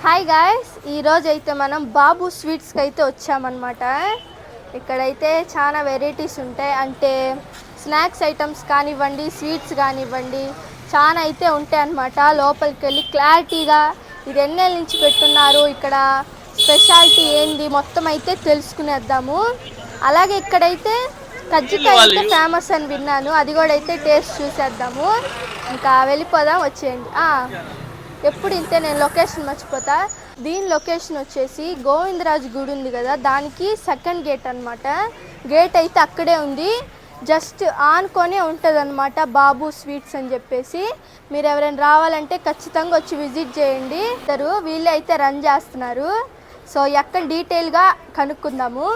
Hi guys, ఈరోజు అయితే మనం బాబు స్వీట్స్కి అయితే వచ్చామన్నమాట. ఇక్కడైతే చాలా వెరైటీస్ ఉంటాయి. అంటే స్నాక్స్ ఐటమ్స్ కానివ్వండి, స్వీట్స్ కానివ్వండి, చాలా అయితే ఉంటాయి అన్నమాట. లోపలికి వెళ్ళి క్లారిటీగా ఇది ఎన్నేళ్ళ నుంచి పెట్టున్నారు, ఇక్కడ స్పెషాలిటీ ఏంది మొత్తం అయితే తెలుసుకునేద్దాము. అలాగే ఇక్కడైతే కజ్జికాయ అయితే ఫేమస్ అని విన్నాను, అది కూడా అయితే టేస్ట్ చూసేద్దాము. ఇంకా వెళ్ళిపోదాం, వచ్చేయండి. ఎప్పుడు ఇంతే, నేను లొకేషన్ మర్చిపోతా. దీని లొకేషన్ వచ్చేసి గోవిందరాజు గుడి ఉంది కదా, దానికి సెకండ్ గేట్ అనమాట. గేట్ అయితే అక్కడే ఉంది, జస్ట్ ఆనుకొనే ఉంటుంది అనమాట బాబు స్వీట్స్ అని చెప్పేసి. మీరు ఎవరైనా రావాలంటే ఖచ్చితంగా వచ్చి విజిట్ చేయండి. వీళ్ళే అయితే రన్ చేస్తున్నారు. సో ఎక్కడ డీటెయిల్గా కనుక్కుందాము.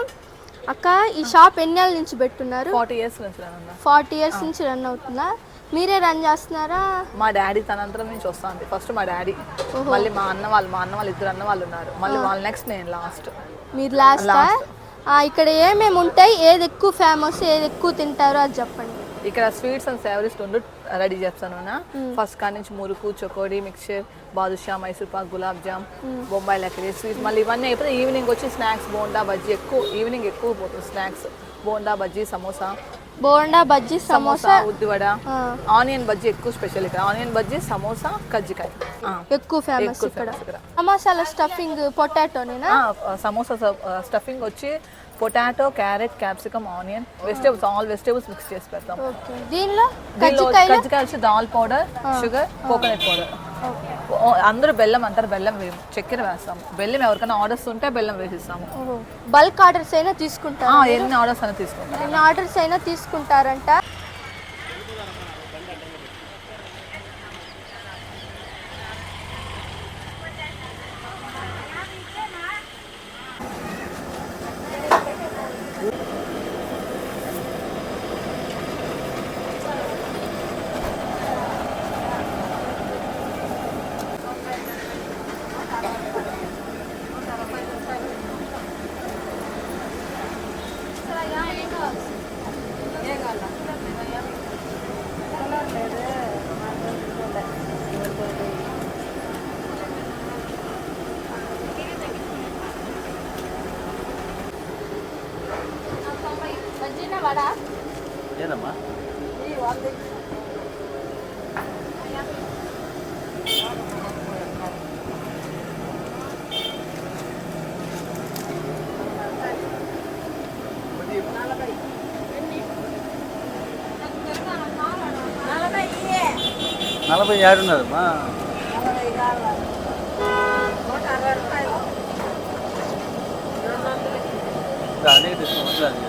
అక్క, ఈ షాప్ ఎన్నేళ్ళ నుంచి పెట్టున్నారు? 40 years నుంచి 40 years నుంచి రన్ అవుతుందా? మీరే రన్ చేస్తున్నారా? మా డాడీ తనంతరం నుంచి వస్తుంది. ఫస్ట్ మా డాడీ, మళ్ళీ మా అన్న వాళ్ళు ఇద్దరు అన్న వాళ్ళు ఉన్నారు. మళ్ళీ వాళ్ళ నెక్స్ట్ నేను లాస్ట్. మీరు లాస్ట్. ఇక్కడ ఏమేమి ఉంటాయి, ఏది ఎక్కువ ఫేమస్, ఏది ఎక్కువ తింటారో అది చెప్పండి. ఇక్కడ స్వీట్స్ అండ్ సేవరీస్ రెండు రెడీ చేస్తాను. ఫస్ట్ కాడి నుంచి మురుకు, చకోడీ, మిక్చర్, బాదుషా, మైసూర్ పాక్, గులాబ్ జామ్, బొంబాయి లక్కరీ స్వీట్స్. మళ్ళీ ఇవన్నీ అయిపోతే ఈవినింగ్ వచ్చి స్నాక్స్, బోండా బజ్జీ. ఈవినింగ్ ఎక్కువ పోతుంది స్నాక్స్. బోండా బజ్జీ, సమోసా, బోండా బజ్జీ, సమోసా, ఉద్దివడ, ఆనియన్ బజ్జీ ఎక్కువ స్పెషల్ ఇక్కడ. ఆనియన్ బజ్జీ, సమోసా, కజ్జికాయ ఎక్కువ ఫేమస్ ఇక్కడ. సమోసాల స్టఫింగ్ పొటాటోనేనా? సమోసా స్టఫింగ్ వచ్చి potato, carrot, capsicum, onion, vegetables, all vegetables mix చేసి పెడతాం. దీనిలో కజ్జికాయ వచ్చి dal powder, sugar, coconut powder. అందరూ బెల్లం అంటారు, బెల్లం వేయం, చక్కెర వేస్తాము. బెల్లం ఎవరికైనా ఆర్డర్స్ ఉంటే బెల్లం వేసిస్తాము. బల్క్ ఆర్డర్స్ అయినా తీసుకుంటారు? ఎన్ని ఆర్డర్స్ అయినా తీసుకుంటారు. ఎన్ని ఆర్డర్స్ అయినా తీసుకుంటారంట. ఏదమ్మా? 40 ఏడున్నదమ్మా? దానికి తీసుకుంటాను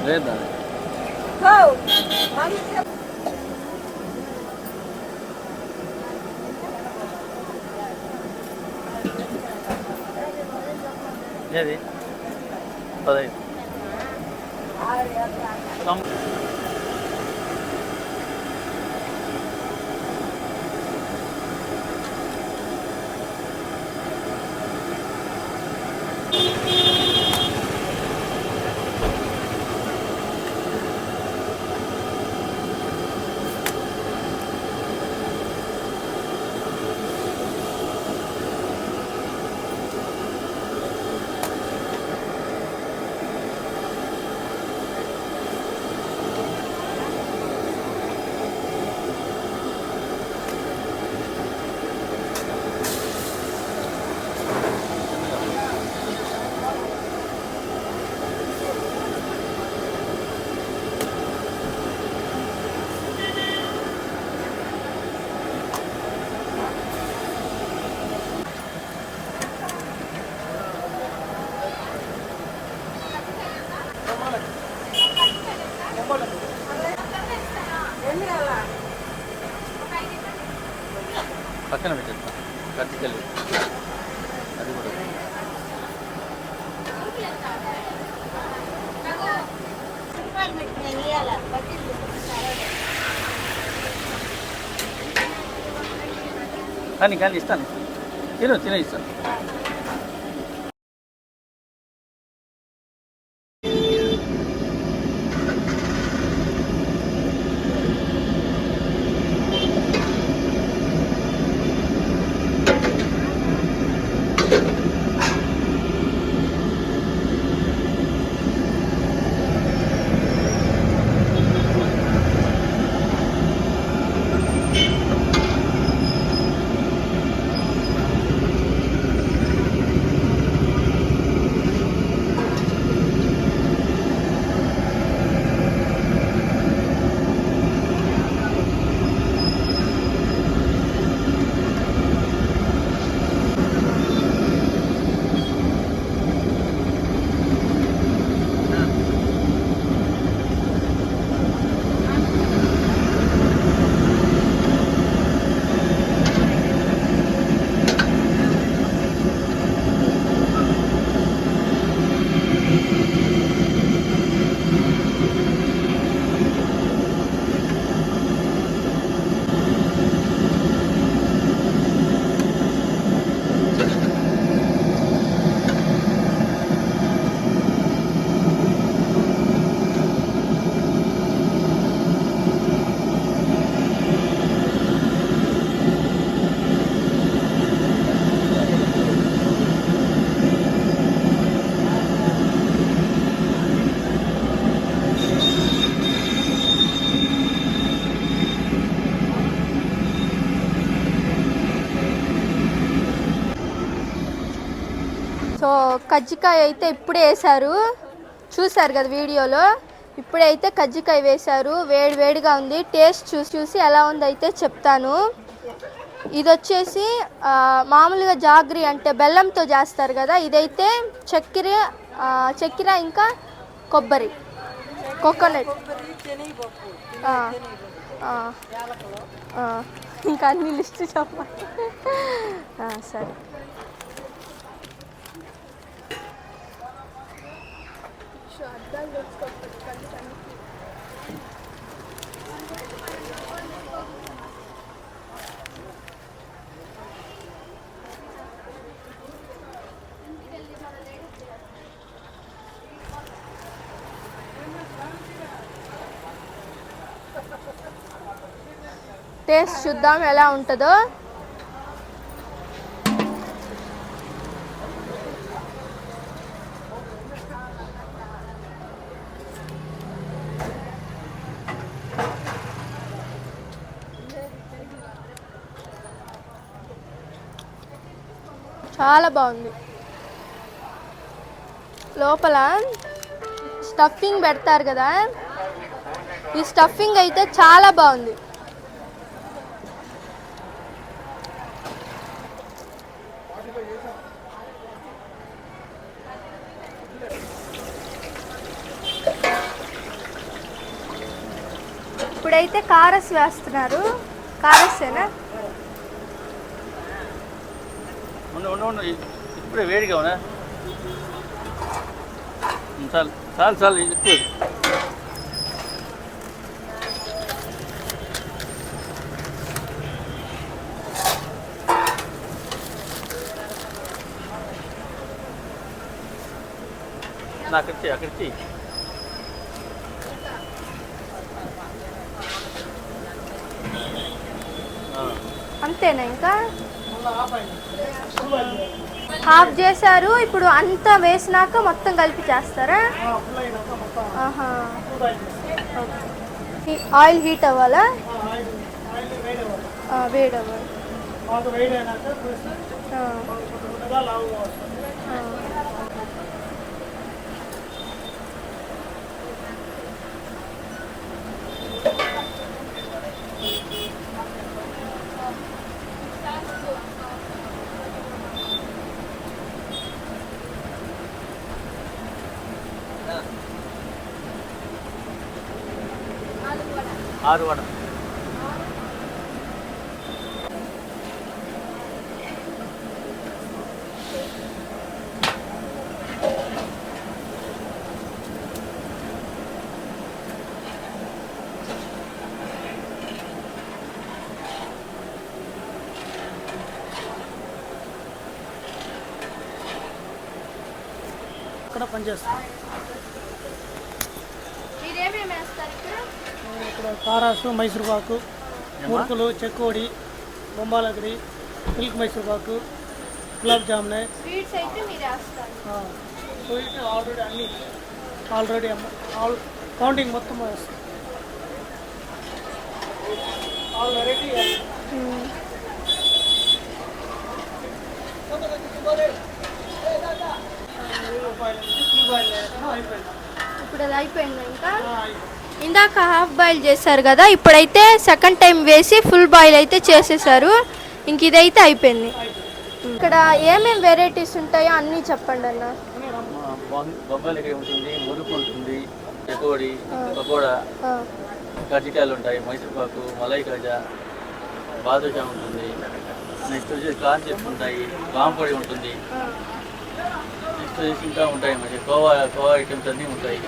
లేదా? ఏది 15. పక్కన పెట్టేస్తాం కత్తికెళ్ళి అది కూడా. కానీ ఇస్తాను, తినే ఇస్తాను. సో కజ్జికాయ అయితే ఇప్పుడే వేశారు, చూశారు కదా వీడియోలో. ఇప్పుడైతే కజ్జికాయ వేశారు, వేడి వేడిగా ఉంది. టేస్ట్ చూసి ఎలా ఉందో అయితే చెప్తాను. ఇది వచ్చేసి మామూలుగా జాగ్రీ అంటే బెల్లంతో చేస్తారు కదా, ఇదైతే చక్కెర ఇంకా కొబ్బరి, కోకోనట్, ఇంకా అన్ని లిస్ట్ చెప్పాలి. సరే, టేస్ట్ చూద్దాం ఎలా ఉంటుందో. చాలా బాగుంది. లోపల స్టఫింగ్ పెడతారు కదా, ఈ స్టఫింగ్ అయితే చాలా బాగుంది. ఇప్పుడైతే కారస్ వేస్తున్నారు. కారస్సేనా? ఇప్పుడే వేడిగా ఉన్నా. చాలు చాలు చాలు ఎక్కువ. అక్కడికి అంతేనా? ఇంకా హాఫ్ చేశారు. ఇప్పుడు అంతా వేసినాక మొత్తం కలిపి చేస్తారా? ఆయిల్ హీట్ అవ్వాలా? వేడి అవ్వాలి. ఆరు వడ. ఇక్కడ పనిచేస్తాం. మీరేమేమి వేస్తారు ఇక్కడ? ఇక్కడ కారాసు, మైసూర్పాకు, మురుకులు, చెక్కోడి, బొంబాలగిరి, మిల్క్ మైసూర్పాకు, గులాబ్ జామున్. స్వీట్స్ అయితే మీరు వేస్తారు? స్వీట్ ఆల్రెడీ కౌంటింగ్ మొత్తం వేస్తాం. All variety. ఇప్పుడు అది అయిపోయింది. ఇంకా ఇందాక హాఫ్ బాయిల్ చేశారు కదా, ఇప్పుడైతే సెకండ్ టైం వేసి ఫుల్ బాయిల్ అయితే చేసేసారు. ఇంక ఇదైతే అయిపోయింది. ఇక్కడ ఏమేమి వెరైటీస్ ఉంటాయో అన్నీ చెప్పండి అన్న. బొబ్బలికి ఉంటుంది, మురుకు ఉంటుంది, చెకోడి, పకోడా, కజ్జికాయలు ఉంటాయి, మైసూర్పాకు, మలై కాజా, బాదుషా ఉంటుంది. నెక్స్ట్ వచ్చేసి కార్న్ చిప్స్ ఉంటాయి, బాంపొడి ఉంటుంది. నెక్స్ట్ వచ్చేసి ఇంకా ఉంటాయి మంచి కోవా ఐటమ్స్ అన్నీ ఉంటాయి.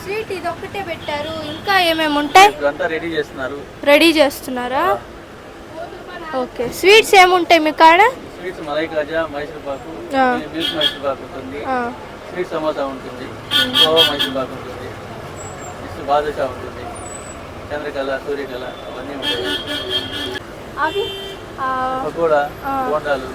స్వీట్ ఇది ఒక్కటే పెట్టారు, ఇంకా ఏమేమి ఉంటాయి? ఇప్పుడంతా రెడీ చేస్తున్నారా? ఓకే. స్వీట్స్ ఏముంటాయి మీ కాడ? స్వీట్స్ మలై కాజా, మైసూర్పాకు, మిల్క్ మైసూర్పాకు ఉంటుంది, స్వీట్ సమోసా ఉంటుంది, కోవా మైసూర్పాకు ఉంటుంది, నెక్స్ట్ బాదుషా ఉంటుంది, చంద్రకళ, సూర్యకళ అవన్నీ ఉంటాయి. అవి పకోడా, బోండాలు.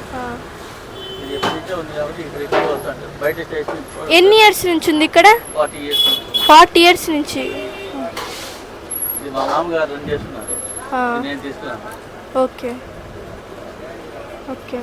ఇది ఎప్పటి నుంచో ఉంది కాబట్టి ఇక్కడ ఎక్కువ వస్తాను. బయట స్టేషన్ ఎన్ని ఇయర్స్ నుంచి ఉంది ఇక్కడ? 40 years. 40 years నుంచి. ఇది మా మామగారు రన్ చేస్తున్నారు, నేను తీసుకున్నాను. Okay okay.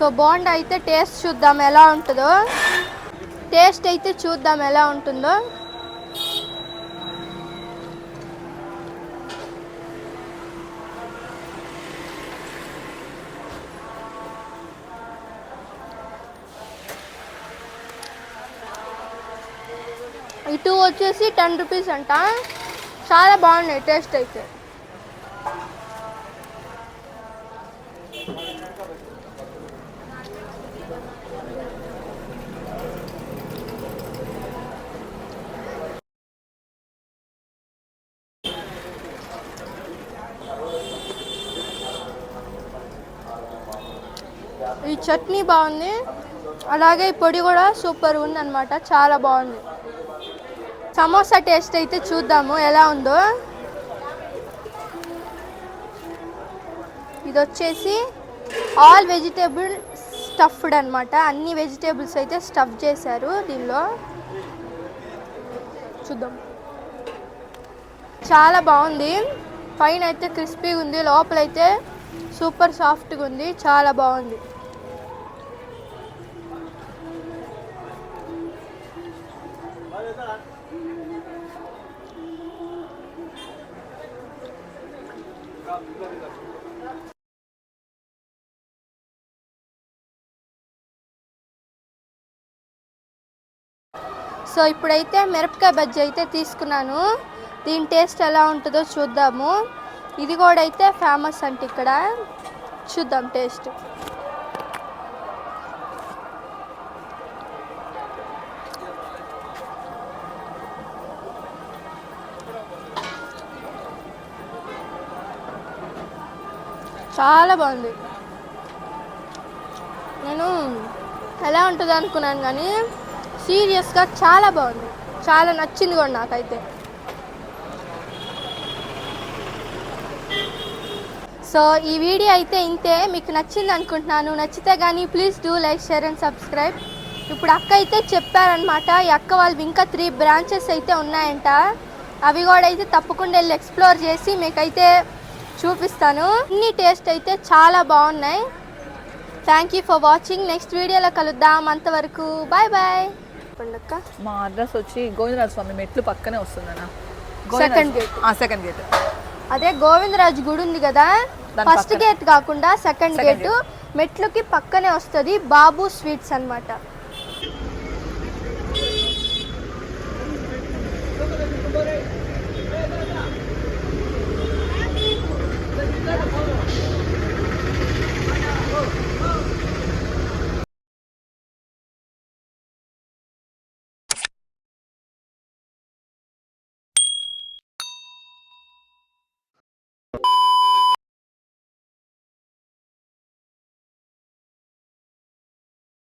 సో బోండా అయితే టేస్ట్ చూద్దాం ఎలా ఉంటుందో. టేస్ట్ అయితే చూద్దాం ఎలా ఉంటుందో. ఇటు వచ్చేసి 10 రూపీస్ అంట. చాలా బాగున్నాయి టేస్ట్ అయితే. ఈ చట్నీ బాగుంది, అలాగే ఈ పొడి కూడా సూపర్ ఉంది అనమాట. చాలా బాగుంది. సమోసా టేస్ట్ అయితే చూద్దాము ఎలా ఉందో. ఇది వచ్చేసి ఆల్ వెజిటేబుల్ స్టఫ్డ్ అనమాట. అన్ని వెజిటేబుల్స్ అయితే స్టఫ్ చేశారు దీనిలో. చూద్దాం. చాలా బాగుంది. పైన అయితే క్రిస్పీగా ఉంది, లోపలైతే సూపర్ సాఫ్ట్గా ఉంది. చాలా బాగుంది. సో ఇప్పుడైతే మిరపకాయ బజ్జీ అయితే తీసుకున్నాను. దీని టేస్ట్ ఎలా ఉంటుందో చూద్దాము. ఇది కూడా అయితే ఫేమస్ అంటే ఇక్కడ. చూద్దాం టేస్ట్. చాలా బాగుంది. నేను ఎలా ఉంటుంది అనుకున్నాను కానీ సీరియస్గా చాలా బాగుంది. చాలా నచ్చింది కూడా నాకైతే. సో ఈ వీడియో అయితే ఇంతే. మీకు నచ్చింది అనుకుంటున్నాను. నచ్చితే కానీ please do like, share and subscribe. ఇప్పుడు అక్క అయితే చెప్పారనమాట, ఈ అక్క వాళ్ళు ఇంకా 3 బ్రాంచెస్ అయితే ఉన్నాయంట. అవి కూడా అయితే తప్పకుండా వెళ్ళి ఎక్స్ప్లోర్ చేసి మీకైతే చూపిస్తాను. అన్ని టేస్ట్ అయితే చాలా బాగున్నాయి. Thank you for watching. Next వీడియోలో కలుద్దాం. అంతవరకు బాయ్ బాయ్. పండక్క మా అడ్రస్ వచ్చి గోవిందరాజ స్వామి మెట్లు పక్కనే వస్తుందన్న. Second gate. Second gate. అదే గోవిందరాజు గుడి ఉంది కదా, ఫస్ట్ గేట్ కాకుండా సెకండ్ గేట్ మెట్లుకి పక్కనే వస్తుంది. బాబు స్వీట్స్ అన్నమాట.